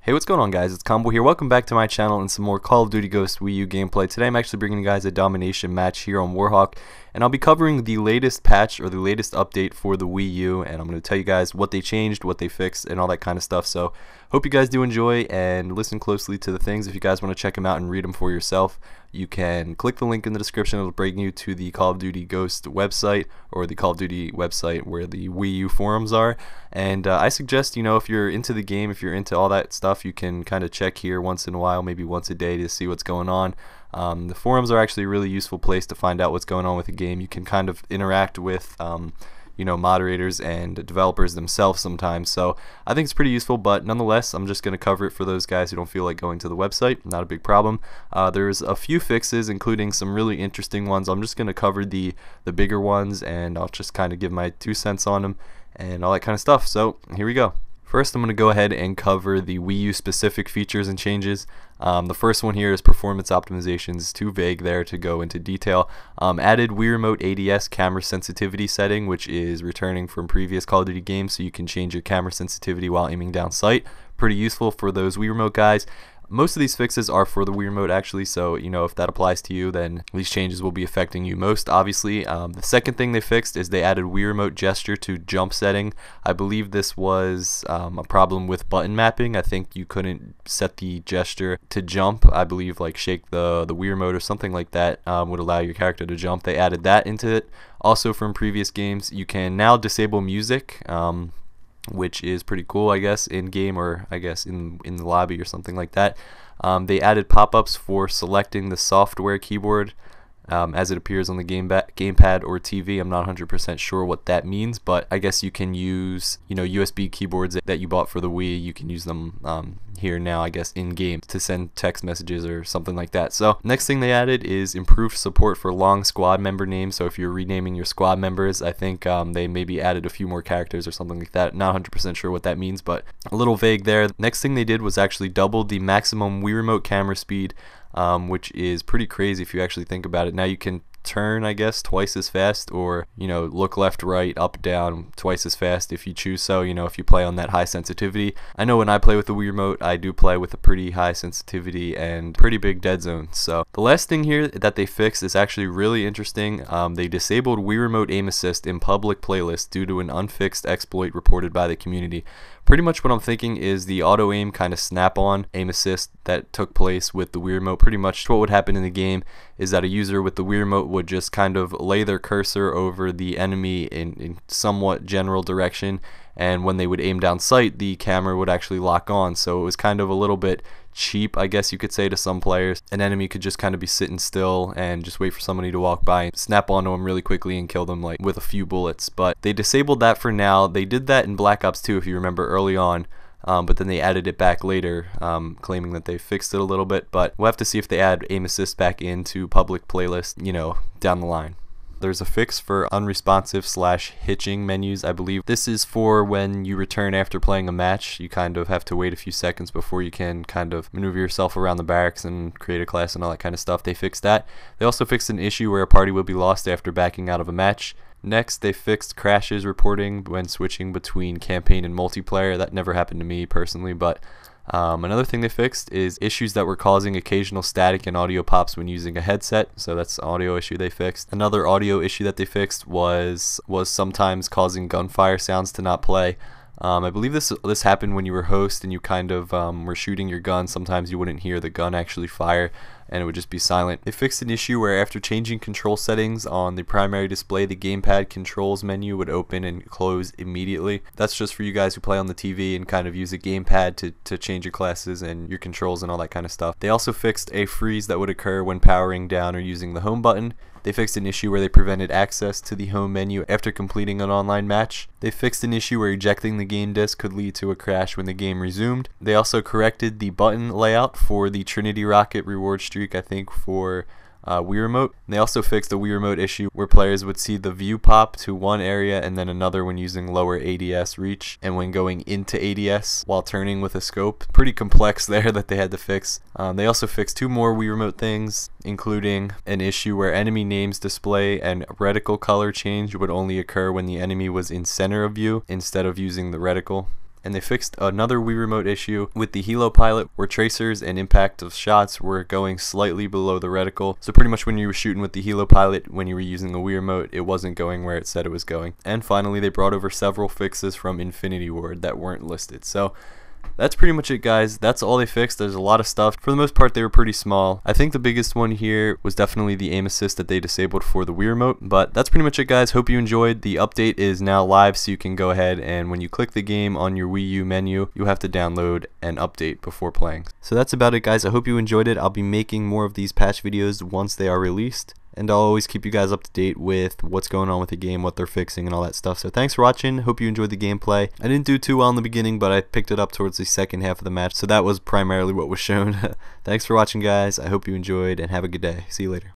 Hey, what's going on, guys? It's Combo here. Welcome back to my channel and some more Call of Duty Ghost Wii U gameplay. Today I'm actually bringing you guys a Domination match here on Warhawk, and I'll be covering the latest patch or the latest update for the Wii U, and I'm going to tell you guys what they changed, what they fixed, and all that kind of stuff. So hope you guys do enjoy and listen closely to the things. If you guys want to check them out and read them for yourself, you can click the link in the description. It'll bring you to the Call of Duty Ghost website, or the Call of Duty website where the Wii U forums are. And I suggest, if you're into the game, if you're into all that stuff, you can kind of check here once in a while, maybe once a day, to see what's going on. The forums are actually a really useful place to find out what's going on with the game. You can kind of interact with moderators and developers themselves sometimes, so I think it's pretty useful. But nonetheless, I'm just going to cover it for those guys who don't feel like going to the website. Not a big problem. There's a few fixes, including some really interesting ones. I'm just going to cover the bigger ones, and I'll just kind of give my 2 cents on them and all that kind of stuff. So here we go. First, I'm going to go ahead and cover the Wii U specific features and changes. The first one here is performance optimizations. It's too vague there to go into detail. Added Wii Remote ADS camera sensitivity setting, which is returning from previous Call of Duty games, so you can change your camera sensitivity while aiming down sight. Pretty useful for those Wii Remote guys. Most of these fixes are for the Wii Remote actually, so if that applies to you, then these changes will be affecting you most, obviously. The second thing they fixed is they added Wii Remote gesture to jump setting. I believe this was a problem with button mapping. I think you couldn't set the gesture to jump. I believe like shake the Wii Remote or something like that would allow your character to jump. They added that into it. Also from previous games, you can now disable music, which is pretty cool, I guess, in game, or I guess in the lobby or something like that. They added pop-ups for selecting the software keyboard as it appears on the gamepad or TV. I'm not 100% sure what that means, but I guess you can use USB keyboards that you bought for the Wii. You can use them here now, I guess, in game to send text messages or something like that. So next thing they added is improved support for long squad member names. So if you're renaming your squad members, I think they maybe added a few more characters or something like that. Not 100% sure what that means, but a little vague there. Next thing they did was actually double the maximum Wii Remote camera speed, which is pretty crazy if you actually think about it. Now you can turn, I guess, twice as fast, or look left, right, up, down twice as fast if you choose so, if you play on that high sensitivity. I know when I play with the Wii Remote, I do play with a pretty high sensitivity and pretty big dead zone. So the last thing here that they fixed is actually really interesting. They disabled Wii Remote aim assist in public playlists due to an unfixed exploit reported by the community. Pretty much what I'm thinking is the auto aim kind of snap-on aim assist that took place with the Wii Remote. Pretty much what would happen in the game is that a user with the Wii Remote would just kind of lay their cursor over the enemy in somewhat general direction, and when they would aim down sight, the camera would actually lock on. So it was kind of a little bit cheap, I guess you could say, to some players. An enemy could just kind of be sitting still and just wait for somebody to walk by and snap onto them really quickly and kill them like with a few bullets. But they disabled that for now. They did that in Black Ops 2, if you remember, early on. But then they added it back later, claiming that they fixed it a little bit. But we'll have to see if they add aim assist back into public playlists, down the line. There's a fix for unresponsive / hitching menus. I believe this is for when you return after playing a match. You kind of have to wait a few seconds before you can kind of maneuver yourself around the barracks and create a class and all that kind of stuff. They fixed that. They also fixed an issue where a party will be lost after backing out of a match. Next, they fixed crashes reporting when switching between campaign and multiplayer. That never happened to me personally, but another thing they fixed is issues that were causing occasional static and audio pops when using a headset. So that's an audio issue they fixed. Another audio issue that they fixed was sometimes causing gunfire sounds to not play. I believe this happened when you were host and you kind of were shooting your gun. Sometimes you wouldn't hear the gun actually fire, and it would just be silent. They fixed an issue where after changing control settings on the primary display, the gamepad controls menu would open and close immediately. That's just for you guys who play on the TV and kind of use a gamepad to change your classes and your controls and all that kind of stuff. They also fixed a freeze that would occur when powering down or using the home button. They fixed an issue where they prevented access to the home menu after completing an online match. They fixed an issue where ejecting the game disc could lead to a crash when the game resumed. They also corrected the button layout for the Trinity Rocket reward streak, I think, for Wii Remote. And they also fixed a Wii Remote issue where players would see the view pop to one area and then another when using lower ADS reach and when going into ADS while turning with a scope. Pretty complex there that they had to fix. They also fixed 2 more Wii Remote things, including an issue where enemy names display and reticle color change would only occur when the enemy was in center of view instead of using the reticle. and they fixed another Wii Remote issue with the Helo pilot where tracers and impact of shots were going slightly below the reticle. So pretty much when you were shooting with the Helo pilot, when you were using the Wii Remote, it wasn't going where it said it was going. And finally, they brought over several fixes from Infinity Ward that weren't listed. So that's pretty much it, guys. That's all they fixed. There's a lot of stuff. For the most part, they were pretty small. I think the biggest one here was definitely the aim assist that they disabled for the Wii Remote. But that's pretty much it, guys. Hope you enjoyed. The update is now live, so you can go ahead and when you click the game on your Wii U menu, you have to download and update before playing. So that's about it, guys. I hope you enjoyed it. I'll be making more of these patch videos once they are released, and I'll always keep you guys up to date with what's going on with the game, what they're fixing, and all that stuff. So thanks for watching. Hope you enjoyed the gameplay. I didn't do too well in the beginning, but I picked it up towards the second half of the match, so that was primarily what was shown. Thanks for watching, guys. I hope you enjoyed, and have a good day. See you later.